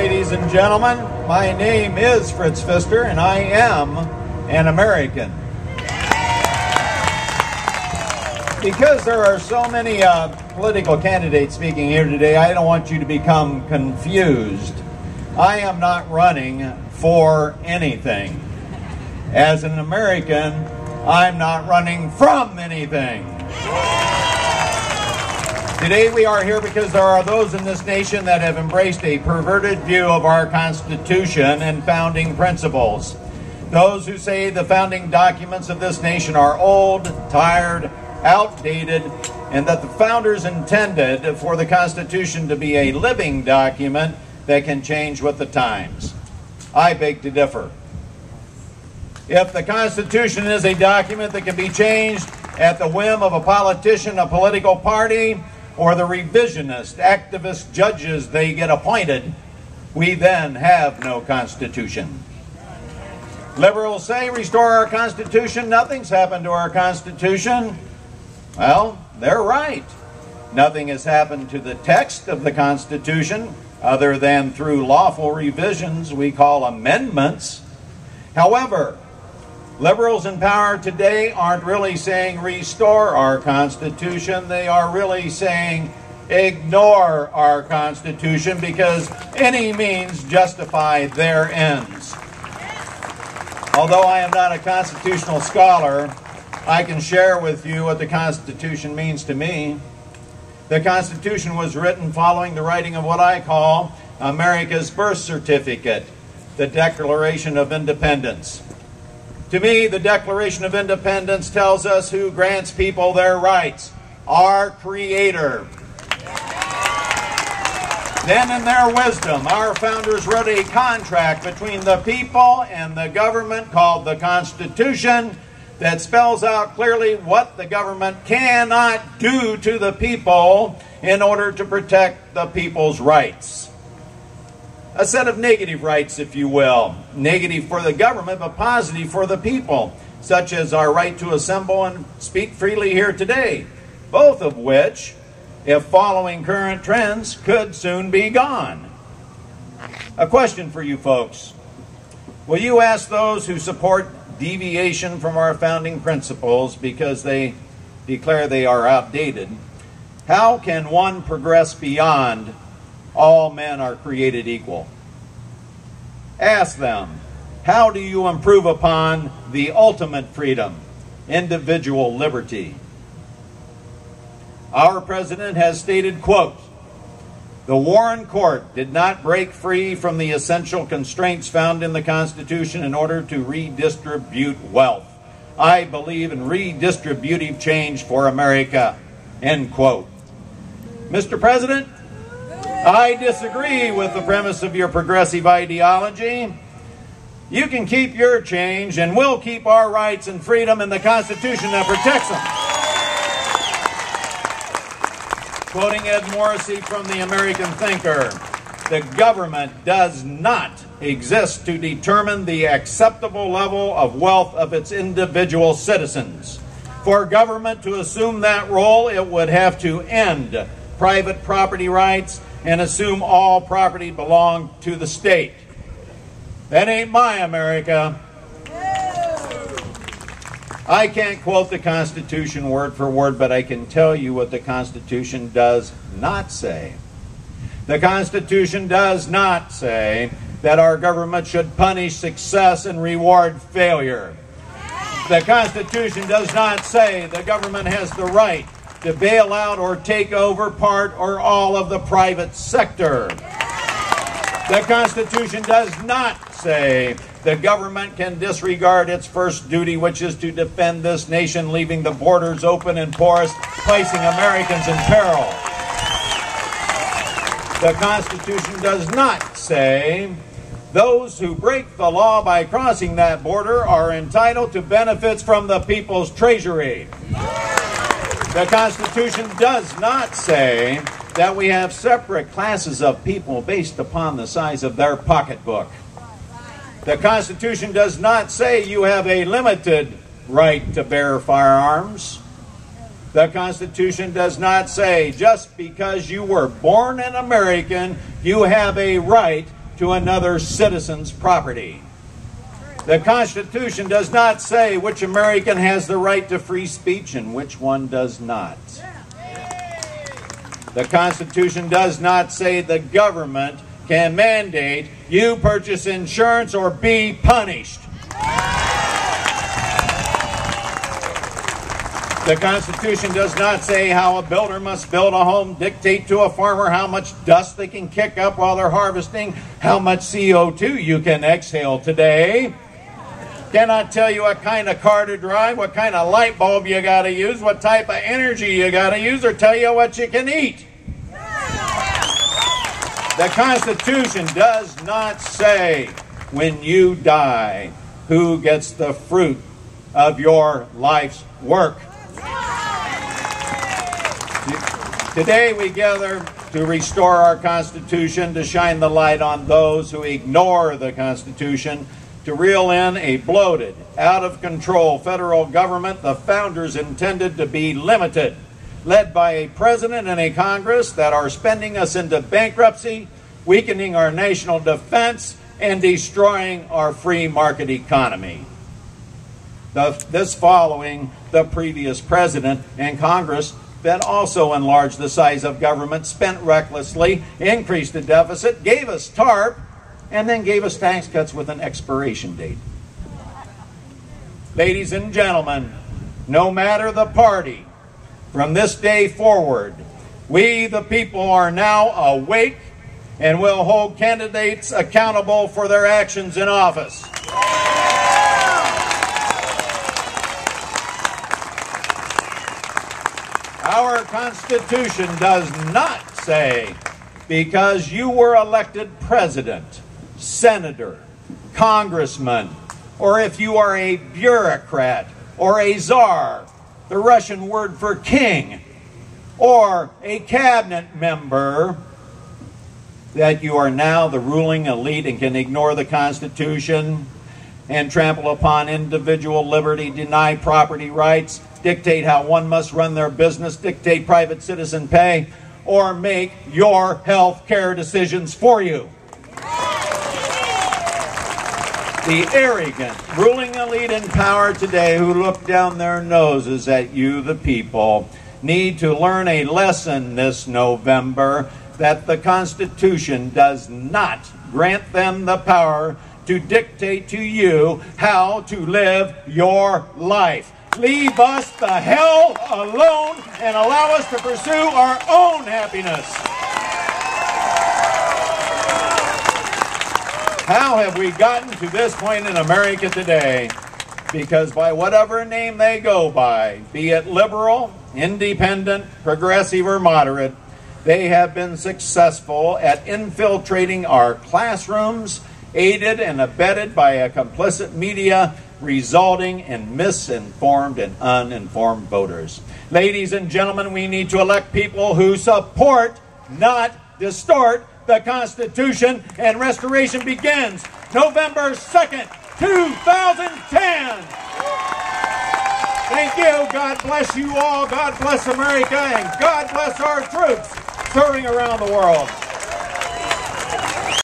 ladies and gentlemen. My name is Fritz Pfister, and I am an American. Because there are so many political candidates speaking here today, I don't want you to become confused. I am not running for anything. As an American, I'm not running from anything. Today we are here because there are those in this nation that have embraced a perverted view of our Constitution and founding principles. Those who say the founding documents of this nation are old, tired, outdated, and that the founders intended for the Constitution to be a living document that can change with the times. I beg to differ. If the Constitution is a document that can be changed at the whim of a politician, a political party, or the revisionist, activist judges they get appointed, we then have no Constitution. Liberals say, restore our Constitution. Nothing's happened to our Constitution. Well, they're right. Nothing has happened to the text of the Constitution other than through lawful revisions we call amendments. However, liberals in power today aren't really saying restore our Constitution. They are really saying ignore our Constitution because any means justify their ends. Although I am not a constitutional scholar, I can share with you what the Constitution means to me. The Constitution was written following the writing of what I call America's birth certificate, the Declaration of Independence. To me, the Declaration of Independence tells us who grants people their rights, our Creator. Then in their wisdom, our founders wrote a contract between the people and the government called the Constitution that spells out clearly what the government cannot do to the people in order to protect the people's rights. A set of negative rights, if you will. Negative for the government, but positive for the people, such as our right to assemble and speak freely here today, both of which, if following current trends, could soon be gone. A question for you folks. Will you ask those who support deviation from our founding principles because they declare they are outdated, how can one progress beyond all men are created equal? Ask them, how do you improve upon the ultimate freedom, individual liberty? Our president has stated, quote, "The Warren Court did not break free from the essential constraints found in the Constitution in order to redistribute wealth. I believe in redistributive change for America," end quote. Mr. President, I disagree with the premise of your progressive ideology. You can keep your change, and we'll keep our rights and freedom in the Constitution that protects them. Quoting Ed Morrissey from the American Thinker, the government does not exist to determine the acceptable level of wealth of its individual citizens. For government to assume that role, it would have to end private property rights and assume all property belonged to the state. That ain't my America. I can't quote the Constitution word for word, but I can tell you what the Constitution does not say. The Constitution does not say that our government should punish success and reward failure. The Constitution does not say the government has the right to bail out or take over part or all of the private sector. The Constitution does not say the government can disregard its first duty, which is to defend this nation, leaving the borders open and porous, placing Americans in peril. The Constitution does not say those who break the law by crossing that border are entitled to benefits from the people's treasury. The Constitution does not say that we have separate classes of people based upon the size of their pocketbook. The Constitution does not say you have a limited right to bear firearms. The Constitution does not say just because you were born an American, you have a right to another citizen's property. The Constitution does not say which American has the right to free speech and which one does not. The Constitution does not say the government can mandate you purchase insurance or be punished. The Constitution does not say how a builder must build a home, dictate to a farmer how much dust they can kick up while they're harvesting, how much CO2 you can exhale today. Cannot tell you what kind of car to drive, what kind of light bulb you got to use, what type of energy you got to use, or tell you what you can eat. The Constitution does not say when you die who gets the fruit of your life's work. Today we gather to restore our Constitution, to shine the light on those who ignore the Constitution, to reel in a bloated, out-of-control federal government the founders intended to be limited, led by a president and a Congress that are spending us into bankruptcy, weakening our national defense, and destroying our free market economy. This following the previous president and Congress that also enlarged the size of government, spent recklessly, increased the deficit, gave us TARP, and then gave us tax cuts with an expiration date. Ladies and gentlemen, no matter the party, from this day forward, we the people are now awake and will hold candidates accountable for their actions in office. Our Constitution does not say because you were elected president, senator, congressman, or if you are a bureaucrat or a czar, the Russian word for king, or a cabinet member, that you are now the ruling elite and can ignore the Constitution and trample upon individual liberty, deny property rights, dictate how one must run their business, dictate private citizen pay, or make your health care decisions for you. The arrogant ruling elite in power today who look down their noses at you, the people, need to learn a lesson this November that the Constitution does not grant them the power to dictate to you how to live your life. Leave us the hell alone and allow us to pursue our own happiness. How have we gotten to this point in America today? Because by whatever name they go by, be it liberal, independent, progressive, or moderate, they have been successful at infiltrating our classrooms, aided and abetted by a complicit media, resulting in misinformed and uninformed voters. Ladies and gentlemen, we need to elect people who support, not distort, the Constitution, and restoration begins November 2nd, 2010. Thank you. God bless you all. God bless America, and God bless our troops serving around the world.